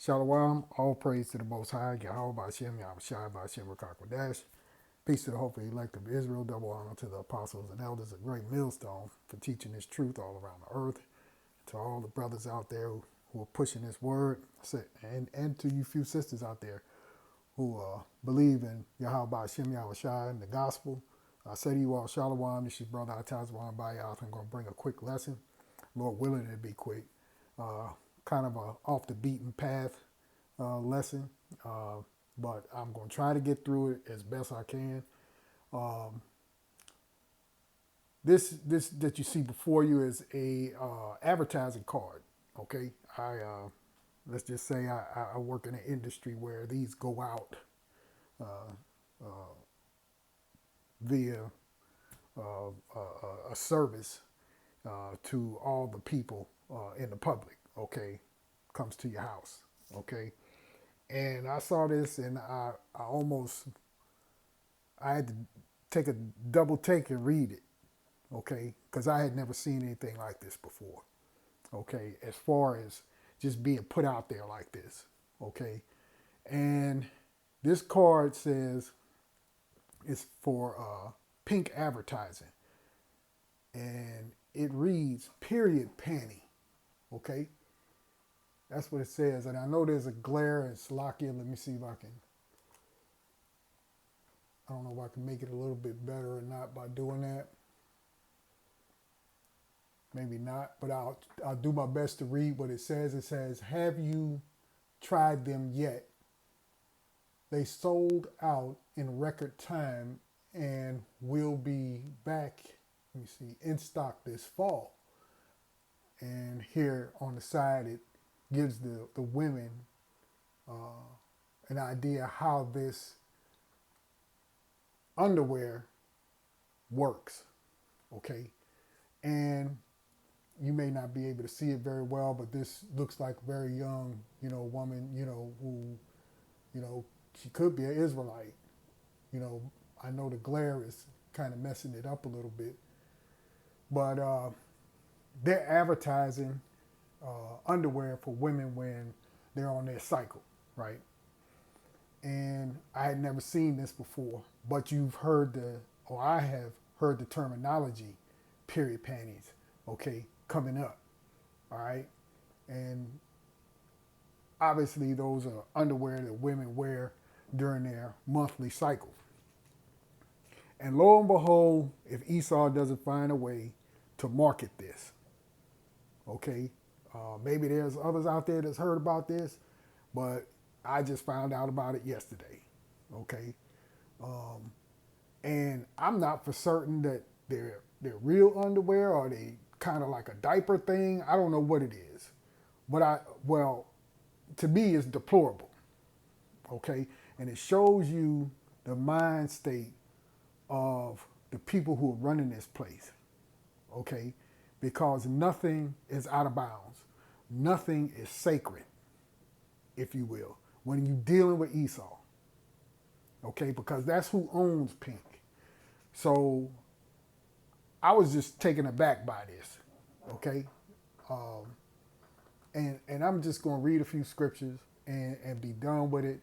Shalom, all praise to the Most High, Yahweh Bashem, Yahweh Shai Bashem, Rakakwadash. Peace to the hope of the elect of Israel, double honor to the apostles and elders, a great millstone for teaching this truth all around the earth. To all the brothers out there who are pushing this word, and to you few sisters out there who believe in Yahweh Bashem, Yahweh Shai, and the gospel. I say to you all, Shalom, this is your brother Atazwan Bayath. I'm going to bring a quick lesson. Lord willing, it'll be quick. Uh, Kind of a off the beaten path lesson, but I'm going to try to get through it as best I can. This that you see before you is a advertising card. Okay, I let's just say I work in an industry where these go out via a service to all the people in the public. Okay, comes to your house. Okay, and I saw this and I had to take a double take and read it. Okay, because I had never seen anything like this before. Okay, as far as just being put out there like this. Okay, and this card says it's for pink advertising, and it reads period panty. Okay, that's what it says. And I know there's a glare and Salakia. Let me see if I don't know if I can make it a little bit better or not by doing that. Maybe not, but I'll do my best to read what it says. It says, have you tried them yet? They sold out in record time and will be back, let me see, in stock this fall. And here on the side, it gives the women an idea how this underwear works, okay? And you may not be able to see it very well, but this looks like a very young, woman, who, she could be an Israelite. I know the glare is kind of messing it up a little bit, but they're advertising underwear for women when they're on their cycle, right? And I had never seen this before, but I have heard the terminology, period panties, okay, coming up, all right? And obviously those are underwear that women wear during their monthly cycle. And lo and behold, if Esau doesn't find a way to market this, okay, maybe there's others out there that's heard about this, but I just found out about it yesterday, okay? And I'm not for certain that they're real underwear or they kind of like a diaper thing. I don't know what it is, but to me, it's deplorable, okay? And it shows you the mind state of the people who are running this place, okay? Because nothing is out of bounds. Nothing is sacred, if you will, when you're dealing with Esau, okay? Because that's who owns pink. So I was just taken aback by this, okay? And I'm just going to read a few scriptures and be done with it.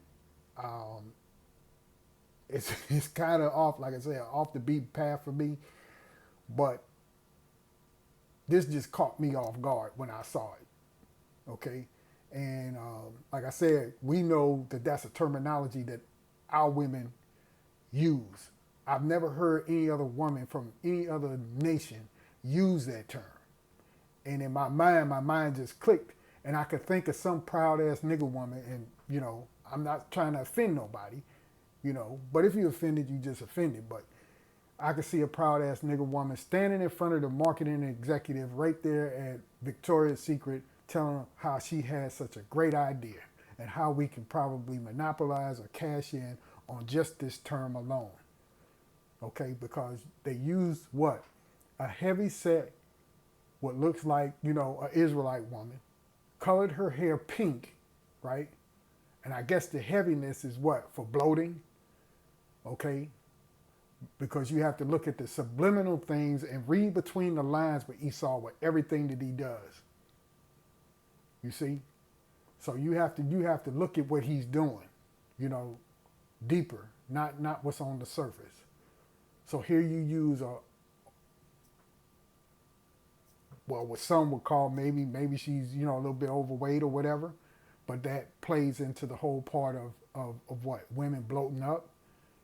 It's kind of off, like I said, off the beaten path for me, but this just caught me off guard when I saw it, okay? And like I said, we know that that's a terminology that our women use. I've never heard any other woman from any other nation use that term. And in my mind just clicked, and I could think of some proud ass nigga woman, and I'm not trying to offend nobody, but if you offended, you just offended. But I could see a proud ass nigga woman standing in front of the marketing executive right there at Victoria's Secret telling her how she has such a great idea and how we can probably monopolize or cash in on just this term alone. Okay, because they use what? A heavy set, what looks like, an Israelite woman, colored her hair pink, right? And I guess the heaviness is what? For bloating, okay? Because you have to look at the subliminal things and read between the lines with Esau with everything that he does. You see? So you have to look at what he's doing, you know, deeper, not what's on the surface. So here you use what some would call maybe she's a little bit overweight or whatever, but that plays into the whole part of what women bloating up,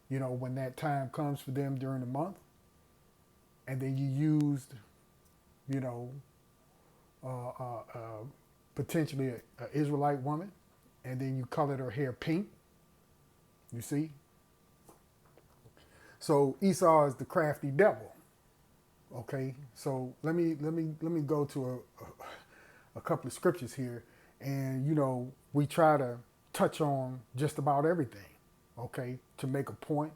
when that time comes for them during the month, and then you used, you know, potentially a Israelite woman, and then you colored her hair pink. You see, so Esau is the crafty devil. Okay, so let me go to a couple of scriptures here, and we try to touch on just about everything, okay, to make a point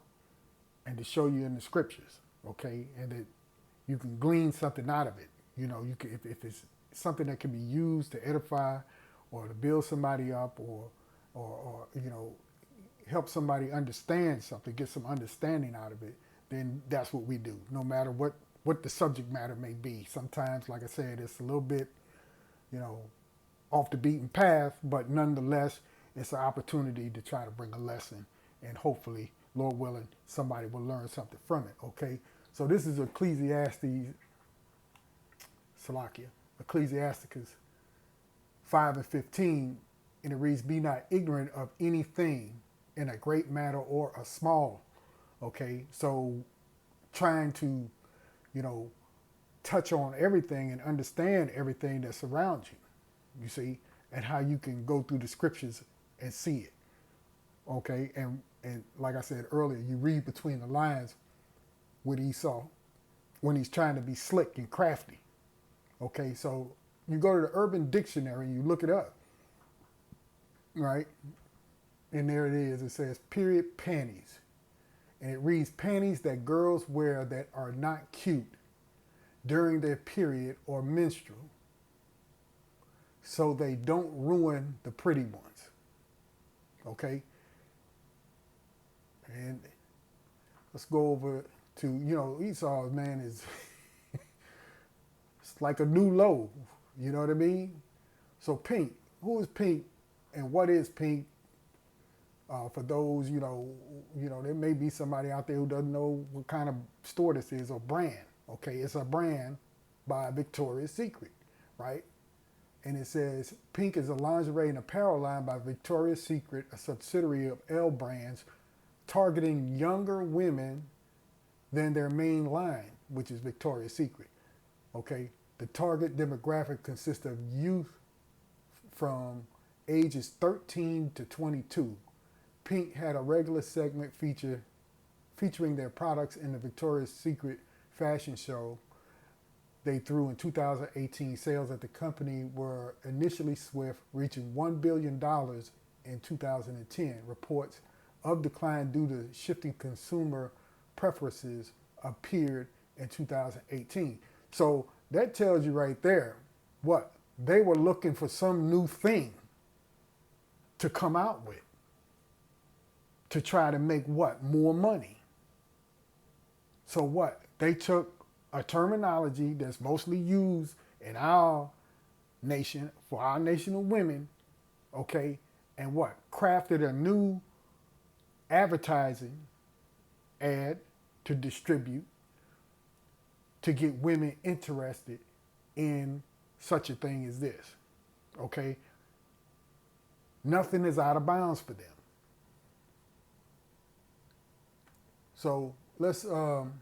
and to show you in the scriptures, okay, and that you can glean something out of it. You can if it's something that can be used to edify or to build somebody up or help somebody understand something, get some understanding out of it, then that's what we do, no matter what the subject matter may be. Sometimes, like I said, it's a little bit, off the beaten path, but nonetheless, it's an opportunity to try to bring a lesson, and hopefully, Lord willing, somebody will learn something from it, okay? So this is Ecclesiastes 5:15, and it reads, "Be not ignorant of anything in a great matter or a small," okay? So trying to, touch on everything and understand everything that surrounds you, you see, and how you can go through the scriptures and see it, okay? And like I said earlier, you read between the lines with Esau when he's trying to be slick and crafty, okay? So you go to the Urban Dictionary and you look it up, right? And there it is. It says, period, panties. And it reads, panties that girls wear that are not cute during their period or menstrual, so they don't ruin the pretty ones. Okay? And let's go over to, Esau's, man, is it's like a new low. You know what I mean? So pink, who is pink and what is pink? For those, there may be somebody out there who doesn't know what kind of store this is or brand. Okay, it's a brand by Victoria's Secret, right? And it says, Pink is a lingerie and apparel line by Victoria's Secret, a subsidiary of L Brands, targeting younger women than their main line, which is Victoria's Secret. Okay, the target demographic consists of youth from ages 13 to 22. Pink had a regular segment featuring their products in the Victoria's Secret fashion show they threw in 2018. Sales at the company were initially swift, reaching $1 billion in 2010. Reports of decline due to shifting consumer preferences appeared in 2018. So that tells you right there what they were looking for, some new thing to come out with, to try to make what? More money. So what? They took a terminology that's mostly used in our nation, for our nation of women, okay, and what? Crafted a new advertising ad to distribute to get women interested in such a thing as this, okay? Nothing is out of bounds for them. So let's, and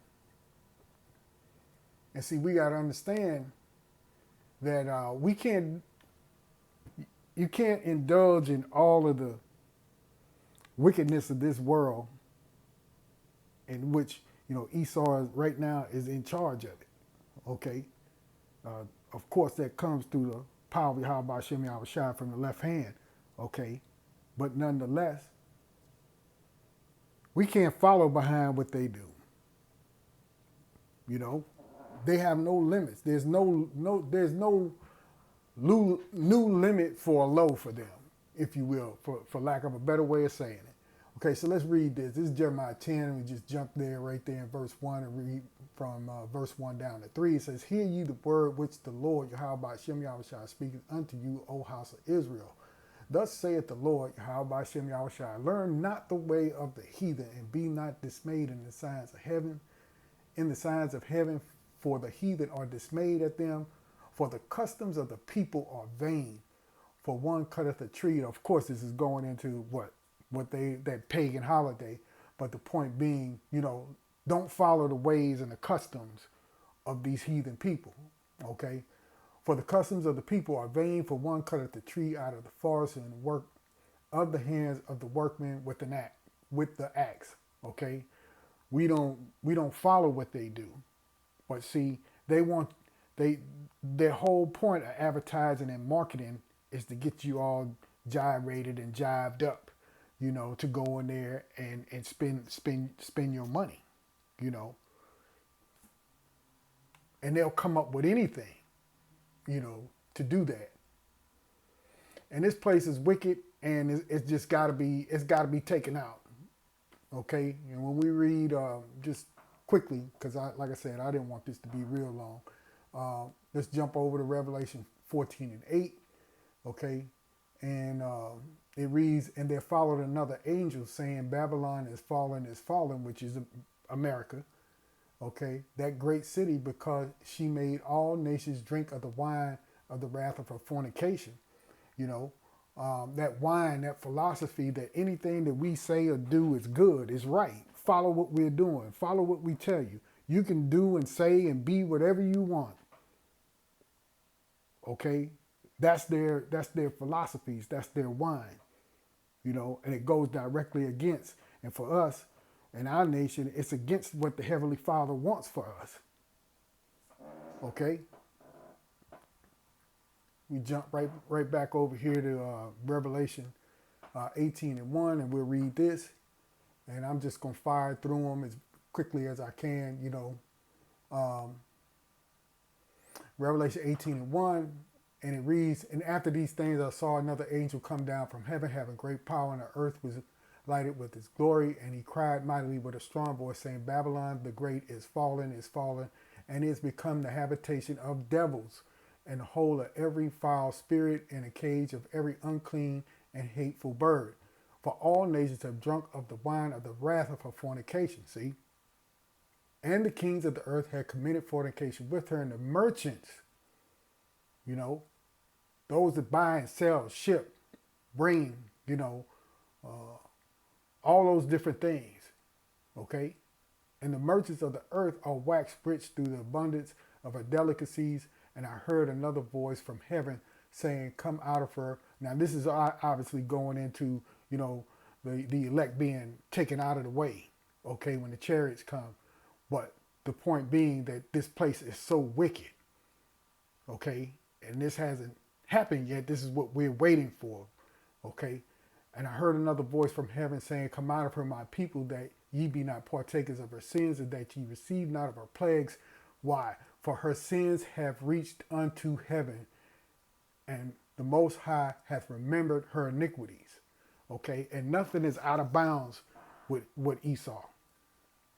see, we got to understand that you can't indulge in all of the wickedness of this world, in which, Esau right now is in charge of it, okay? Of course, that comes through the power of Yahweh Shem Yahushua from the left hand, okay? But nonetheless, we can't follow behind what they do. They have no limits. There's no new limit for a low for them, if you will, for lack of a better way of saying it. Okay, so let's read this. This is Jeremiah 10, and we just jump there right there in verse 1 and read from verse 1 down to 3. It says, "Hear ye the word which the Lord Yahweh Shem Yahushua speaketh unto you, O house of Israel. Thus saith the Lord, Yahweh Hashem Yahushua, learn not the way of the heathen, and be not dismayed in the signs of heaven. In the signs of heaven, for the heathen are dismayed at them, for the customs of the people are vain. For one cutteth a tree. Of course, this is going into that pagan holiday. But the point being, don't follow the ways and the customs of these heathen people. Okay? For the customs of the people are vain, for one cutteth the tree out of the forest, and the work of the hands of the workmen with the axe. Okay? We don't follow what they do. But see, their whole point of advertising and marketing is to get you all gyrated and jived up, to go in there and spend your money, And they'll come up with anything, to do that. And this place is wicked, and it's just gotta be taken out. Okay, and when we read, just quickly, because like I said, I didn't want this to be real long. Let's jump over to Revelation 14 and 8. Okay, and it reads, and there followed another angel saying, Babylon is fallen, which is America. Okay, that great city, because she made all nations drink of the wine of the wrath of her fornication. That wine, that philosophy that anything that we say or do is good, is right. Follow what we're doing. Follow what we tell you. You can do and say and be whatever you want. Okay? That's their philosophies. That's their wine. And it goes directly against. And for us, in our nation, it's against what the Heavenly Father wants for us. Okay? We jump right back over here to Revelation 18 and 1, and we'll read this. And I'm just going to fire through them as quickly as I can, Revelation 18 and 1, and it reads, and after these things I saw another angel come down from heaven, having great power, and the earth was lighted with his glory. And he cried mightily with a strong voice, saying, Babylon the great is fallen, and is become the habitation of devils, and the hole of every foul spirit, and a cage of every unclean and hateful bird. For all nations have drunk of the wine of the wrath of her fornication. See? And the kings of the earth had committed fornication with her, and the merchants, those that buy and sell, ship, bring, all those different things. Okay? And the merchants of the earth are waxed rich through the abundance of her delicacies. And I heard another voice from heaven saying, come out of her. Now, this is obviously going into, the elect being taken out of the way, okay, when the chariots come. But the point being that this place is so wicked, okay, and this hasn't happened yet. This is what we're waiting for, okay. And I heard another voice from heaven saying, come out of her, my people, that ye be not partakers of her sins, and that ye receive not of her plagues. Why? For her sins have reached unto heaven, and the Most High hath remembered her iniquities. Okay, and nothing is out of bounds with Esau.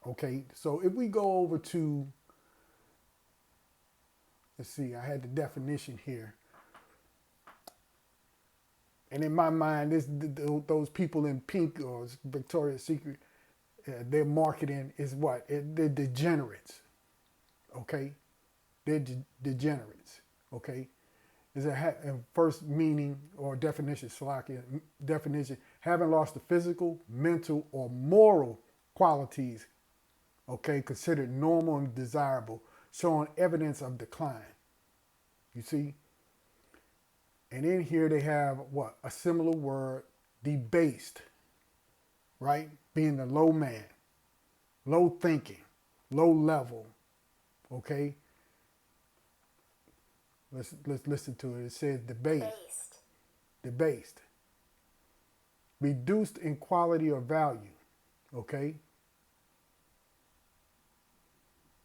Okay, so if we go over to, let's see, I had the definition here. And in my mind, those people in pink or Victoria's Secret, their marketing is what? They're degenerates. Okay, they're degenerates. Okay. Is a first meaning or definition, definition, having lost the physical, mental, or moral qualities, okay, considered normal and desirable, showing evidence of decline. You see? And in here they have what? A similar word, debased, right? Being the low man, low thinking, low level, okay? Let's listen to it. It says debased, reduced in quality or value. Okay.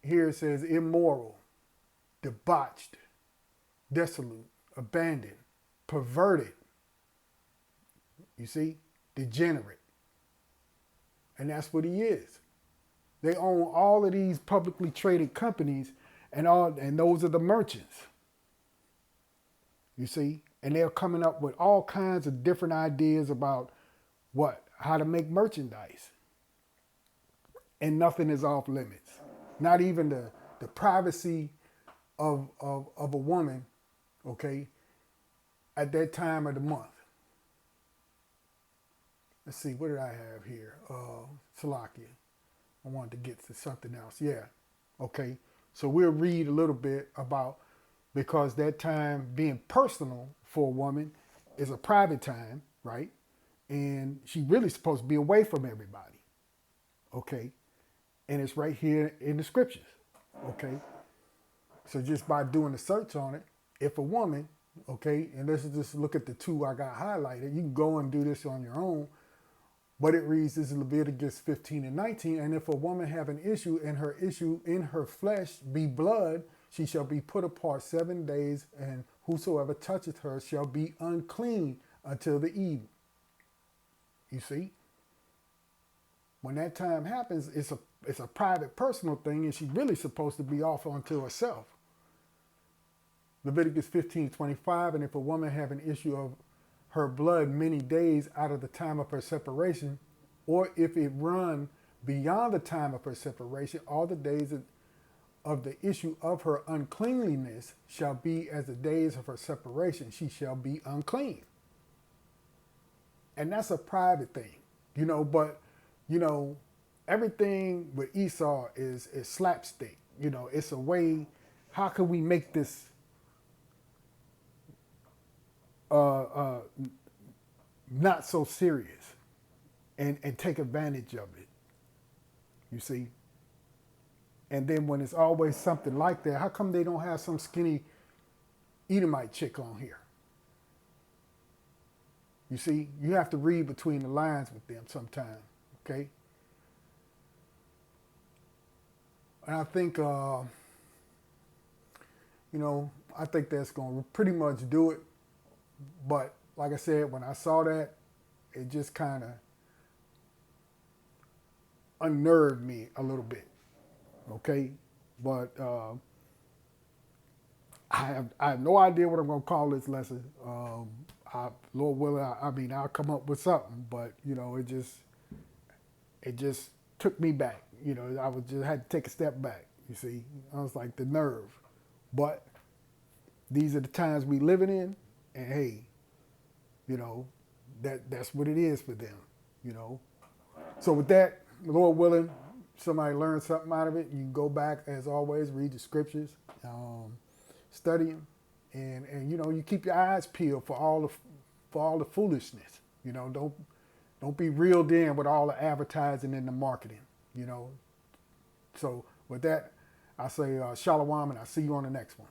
Here it says immoral, debauched, desolate, abandoned, perverted. You see, degenerate, and that's what he is. They own all of these publicly traded companies, and those are the merchants. You see, And they're coming up with all kinds of different ideas about how to make merchandise. And nothing is off limits. Not even the privacy of a woman, okay, at that time of the month. Let's see, what did I have here? Salakia. I wanted to get to something else. Yeah. Okay. So we'll read a little bit about, because that time being personal for a woman is a private time, right? And she really supposed to be away from everybody. Okay. And it's right here in the scriptures. Okay. So just by doing a search on it, if a woman, okay, and let's just look at the two I got highlighted. You can go and do this on your own. But it reads, this is Leviticus 15 and 19. And if a woman have an issue, and her issue in her flesh be blood, she shall be put apart 7 days, and whosoever toucheth her shall be unclean until the evening. You see? When that time happens, it's a private, personal thing, and she's really supposed to be off unto herself. Leviticus 15:25, and if a woman have an issue of her blood many days out of the time of her separation, or if it run beyond the time of her separation, all the days of the issue of her uncleanliness shall be as the days of her separation. She shall be unclean. And that's a private thing, but, everything with Esau is slapstick. It's a way, how can we make this not so serious and take advantage of it, you see? And then when it's always something like that, how come they don't have some skinny Edomite chick on here? You see, you have to read between the lines with them sometimes, okay? And I think, I think that's going to pretty much do it. But like I said, when I saw that, it just kind of unnerved me a little bit, okay? But I have no idea what I'm going to call this lesson. Lord willing, I'll come up with something. But it just took me back. I had to take a step back. You see, I was like, the nerve. But these are the times we living in, and hey, that's what it is for them. So with that, Lord willing, somebody learned something out of it. You can go back, as always, read the scriptures, study them, and you keep your eyes peeled for all the foolishness. Don't be reeled in with all the advertising and the marketing. So with that, I say shalom, and I'll see you on the next one.